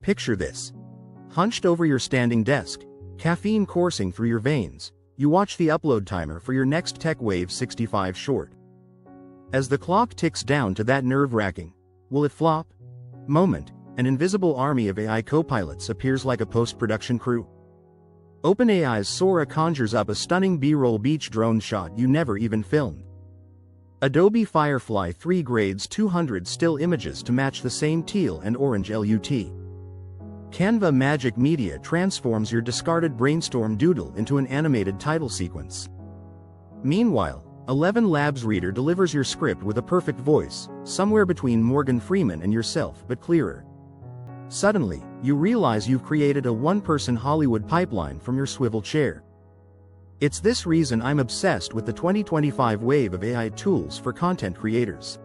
Picture this. Hunched over your standing desk, caffeine coursing through your veins, you watch the upload timer for your next TechWave 65 short. As the clock ticks down to that nerve-wracking, will it flop? Moment, an invisible army of AI co-pilots appears like a post-production crew. OpenAI's Sora conjures up a stunning B-roll beach drone shot you never even filmed. Adobe Firefly 3 grades 200 still images to match the same teal and orange LUT. Canva Magic Media transforms your discarded brainstorm doodle into an animated title sequence. Meanwhile, 11 Labs Reader delivers your script with a perfect voice, somewhere between Morgan Freeman and yourself but clearer. Suddenly, you realize you've created a one-person Hollywood pipeline from your swivel chair. It's this reason I'm obsessed with the 2025 wave of AI tools for content creators.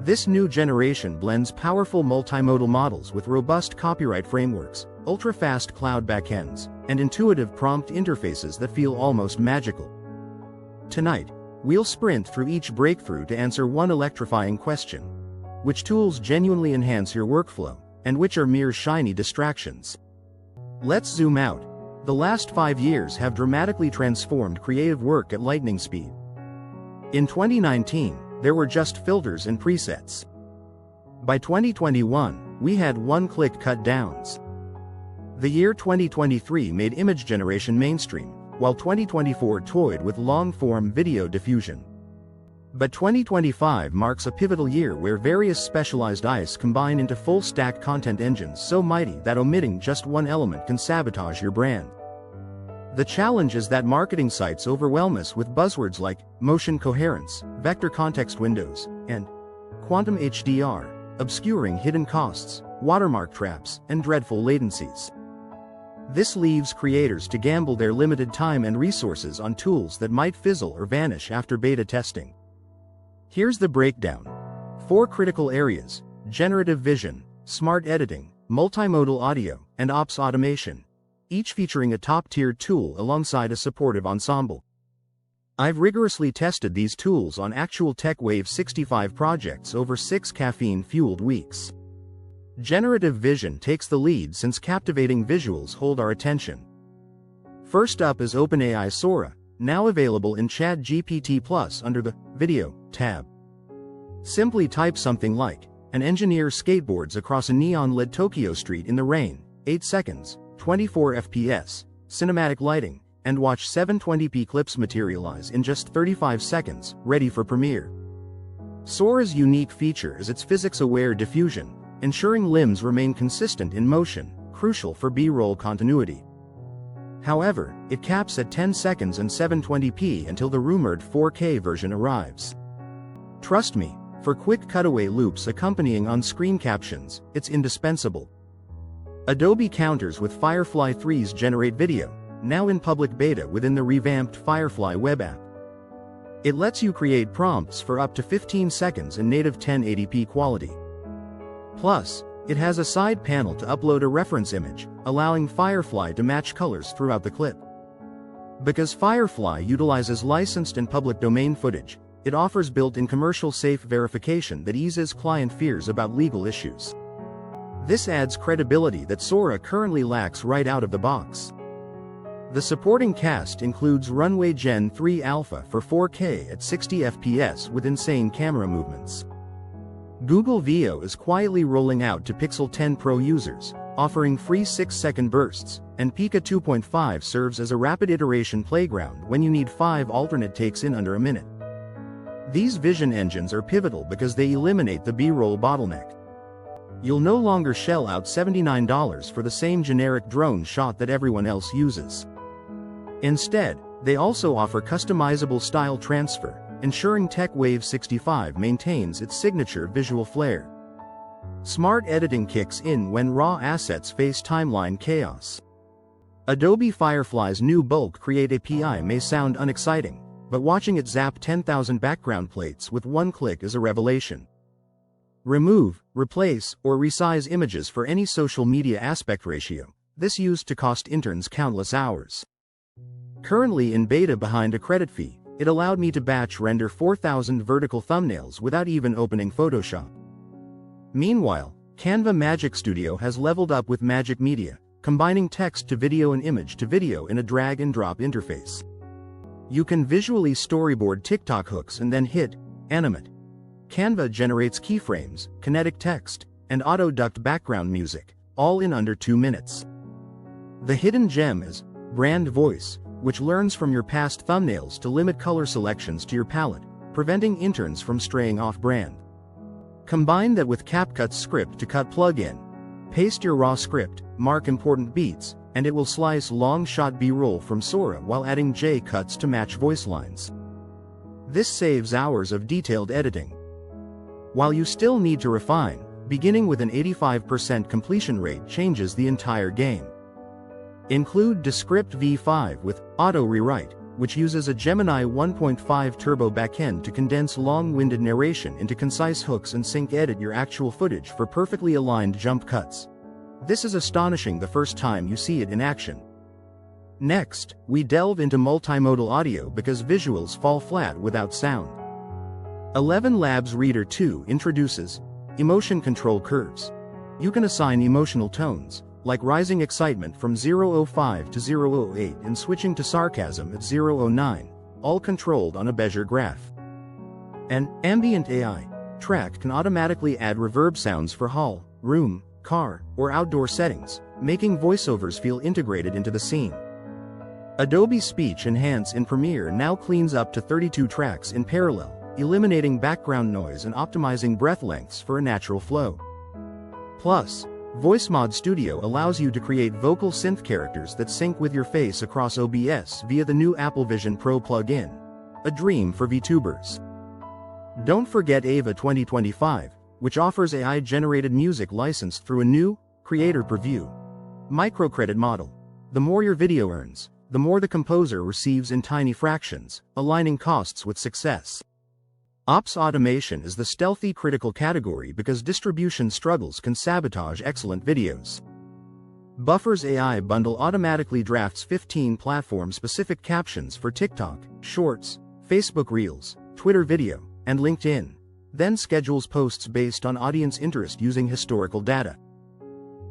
This new generation blends powerful multimodal models with robust copyright frameworks, ultra-fast cloud backends, and intuitive prompt interfaces that feel almost magical. Tonight, we'll sprint through each breakthrough to answer one electrifying question: which tools genuinely enhance your workflow, and which are mere shiny distractions? Let's zoom out. The last 5 years have dramatically transformed creative work at lightning speed. In 2019, there were just filters and presets. By 2021, we had one-click cut-downs. The year 2023 made image generation mainstream, while 2024 toyed with long-form video diffusion. But 2025 marks a pivotal year where various specialized ICE combine into full-stack content engines so mighty that omitting just one element can sabotage your brand. The challenge is that marketing sites overwhelm us with buzzwords like motion coherence, vector context windows, and quantum HDR, obscuring hidden costs, watermark traps, and dreadful latencies. This leaves creators to gamble their limited time and resources on tools that might fizzle or vanish after beta testing. Here's the breakdown. 4 critical areas: generative vision, smart editing, multimodal audio, and ops automation, each featuring a top-tier tool alongside a supportive ensemble. I've rigorously tested these tools on actual TechWave 65 projects over 6 caffeine-fueled weeks. Generative vision takes the lead since captivating visuals hold our attention. First up is OpenAI Sora, now available in ChatGPT Plus under the Video tab. Simply type something like, "An engineer skateboards across a neon-lit Tokyo street in the rain, 8 seconds, 24 FPS, cinematic lighting," and watch 720p clips materialize in just 35 seconds, ready for premiere. Sora's unique feature is its physics-aware diffusion, ensuring limbs remain consistent in motion, crucial for B-roll continuity. However, it caps at 10 seconds and 720p until the rumored 4K version arrives. Trust me, for quick cutaway loops accompanying on-screen captions, it's indispensable. Adobe counters with Firefly 3's Generate Video, now in public beta within the revamped Firefly web app. It lets you create prompts for up to 15 seconds in native 1080p quality. Plus, it has a side panel to upload a reference image, allowing Firefly to match colors throughout the clip. Because Firefly utilizes licensed and public domain footage, it offers built-in commercial-safe verification that eases client fears about legal issues. This adds credibility that Sora currently lacks right out of the box. The supporting cast includes Runway Gen 3 Alpha for 4K at 60 FPS with insane camera movements. Google Veo is quietly rolling out to Pixel 10 Pro users, offering free 6-second bursts, and Pika 2.5 serves as a rapid iteration playground when you need 5 alternate takes in under a minute. These vision engines are pivotal because they eliminate the B-roll bottleneck. You'll no longer shell out $79 for the same generic drone shot that everyone else uses. Instead, they also offer customizable style transfer, ensuring TechWave 65 maintains its signature visual flair. Smart editing kicks in when raw assets face timeline chaos. Adobe Firefly's new bulk Create API may sound unexciting, but watching it zap 10,000 background plates with one click is a revelation. Remove, replace, or resize images for any social media aspect ratio. This used to cost interns countless hours. Currently in beta behind a credit fee, it allowed me to batch render 4,000 vertical thumbnails without even opening Photoshop. Meanwhile, Canva Magic Studio has leveled up with Magic Media, combining text to video and image to video in a drag-and-drop interface. You can visually storyboard TikTok hooks and then hit Animate. Canva generates keyframes, kinetic text, and auto-ducked background music, all in under 2 minutes. The hidden gem is Brand Voice, which learns from your past thumbnails to limit color selections to your palette, preventing interns from straying off-brand. Combine that with CapCut's script to cut plugin. Paste your raw script, mark important beats, and it will slice long-shot B-roll from Sora while adding J-cuts to match voice lines. This saves hours of detailed editing. While you still need to refine, beginning with an 85% completion rate changes the entire game. Include Descript V5 with Auto Rewrite, which uses a Gemini 1.5 Turbo backend to condense long-winded narration into concise hooks and sync-edit your actual footage for perfectly aligned jump cuts. This is astonishing the first time you see it in action. Next, we delve into multimodal audio because visuals fall flat without sound. 11 Labs Reader 2 introduces Emotion Control Curves. You can assign emotional tones, like rising excitement from 0.05 to 0.08 and switching to sarcasm at 0.09, all controlled on a Bezier graph. An ambient AI track can automatically add reverb sounds for hall, room, car, or outdoor settings, making voiceovers feel integrated into the scene. Adobe Speech Enhance in Premiere now cleans up to 32 tracks in parallel, eliminating background noise and optimizing breath lengths for a natural flow. Plus, VoiceMod Studio allows you to create vocal synth characters that sync with your face across OBS via the new Apple Vision Pro plugin, a dream for VTubers. Don't forget Ava 2025, which offers AI-generated music licensed through a new Creator Preview microcredit model. The more your video earns, the more the composer receives in tiny fractions, aligning costs with success. Ops automation is the stealthy critical category because distribution struggles can sabotage excellent videos. Buffer's AI bundle automatically drafts 15 platform-specific captions for TikTok, Shorts, Facebook Reels, Twitter Video, and LinkedIn, then schedules posts based on audience interest using historical data.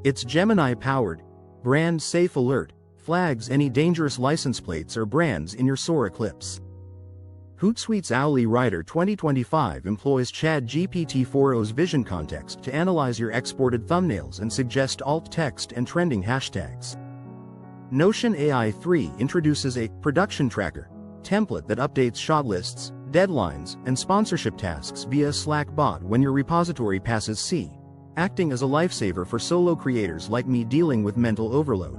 Its Gemini-powered, brand-safe alert flags any dangerous license plates or brands in your Sora clips. Hootsuite's Owly Writer 2025 employs ChatGPT 4o's vision context to analyze your exported thumbnails and suggest alt text and trending hashtags. Notion AI 3 introduces a production tracker template that updates shot lists, deadlines, and sponsorship tasks via a Slack bot when your repository passes C, acting as a lifesaver for solo creators like me dealing with mental overload.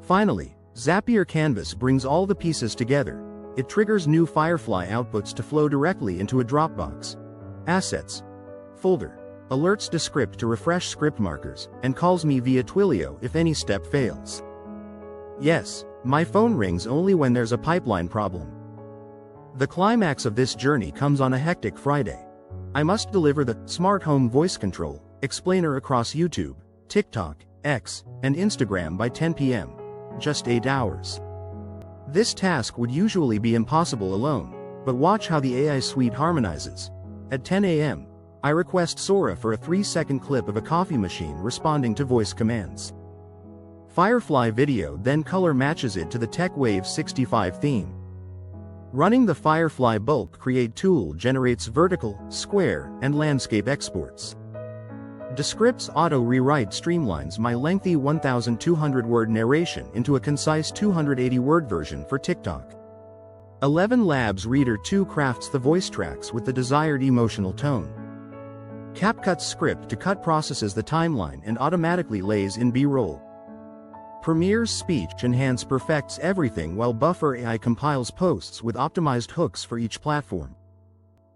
Finally, Zapier Canvas brings all the pieces together. It triggers new Firefly outputs to flow directly into a Dropbox, Assets folder, alerts Descript to refresh script markers, and calls me via Twilio if any step fails. Yes, my phone rings only when there's a pipeline problem. The climax of this journey comes on a hectic Friday. I must deliver the Smart Home Voice Control explainer across YouTube, TikTok, X, and Instagram by 10 p.m. Just 8 hours. This task would usually be impossible alone, but watch how the AI suite harmonizes. At 10 a.m., I request Sora for a 3-second clip of a coffee machine responding to voice commands. Firefly Video then color matches it to the TechWave 65 theme. Running the Firefly Bulk Create tool generates vertical, square, and landscape exports. Descript's Auto Rewrite streamlines my lengthy 1,200-word narration into a concise 280-word version for TikTok. 11 Labs Reader 2 crafts the voice tracks with the desired emotional tone. CapCut's script to cut processes the timeline and automatically lays in B-roll. Premiere's Speech Enhance perfects everything while Buffer AI compiles posts with optimized hooks for each platform.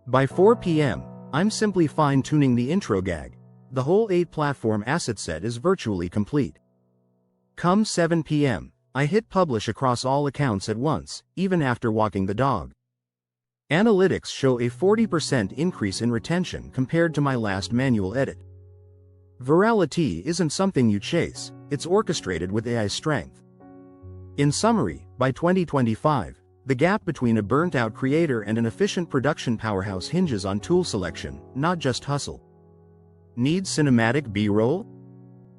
By 4 p.m., I'm simply fine-tuning the intro gag. The whole 8-platform asset set is virtually complete. Come 7 p.m., I hit publish across all accounts at once, even after walking the dog. Analytics show a 40% increase in retention compared to my last manual edit. Virality isn't something you chase, it's orchestrated with AI strength. In summary, by 2025, the gap between a burnt-out creator and an efficient production powerhouse hinges on tool selection, not just hustle. Need cinematic B-roll?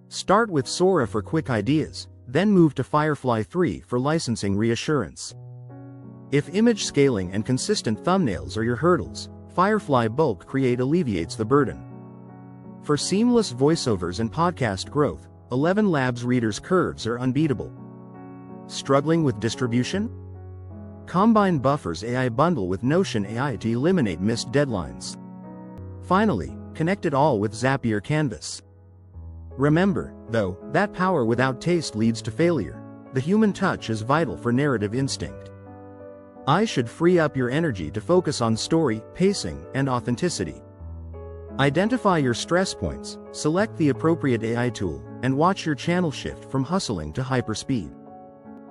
Start with Sora for quick ideas, then move to Firefly 3 for licensing reassurance. If image scaling and consistent thumbnails are your hurdles, Firefly Bulk Create alleviates the burden. For seamless voiceovers and podcast growth, 11 Labs Reader's curves are unbeatable. Struggling with distribution? Combine Buffer's AI bundle with Notion AI to eliminate missed deadlines. Finally, connect it all with Zapier Canvas. Remember, though, that power without taste leads to failure. The human touch is vital for narrative instinct. AI should free up your energy to focus on story, pacing, and authenticity. Identify your stress points, select the appropriate AI tool, and watch your channel shift from hustling to hyperspeed.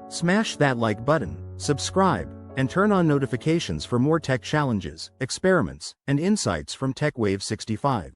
Smash that like button, subscribe, and turn on notifications for more tech challenges, experiments, and insights from TechWave 65.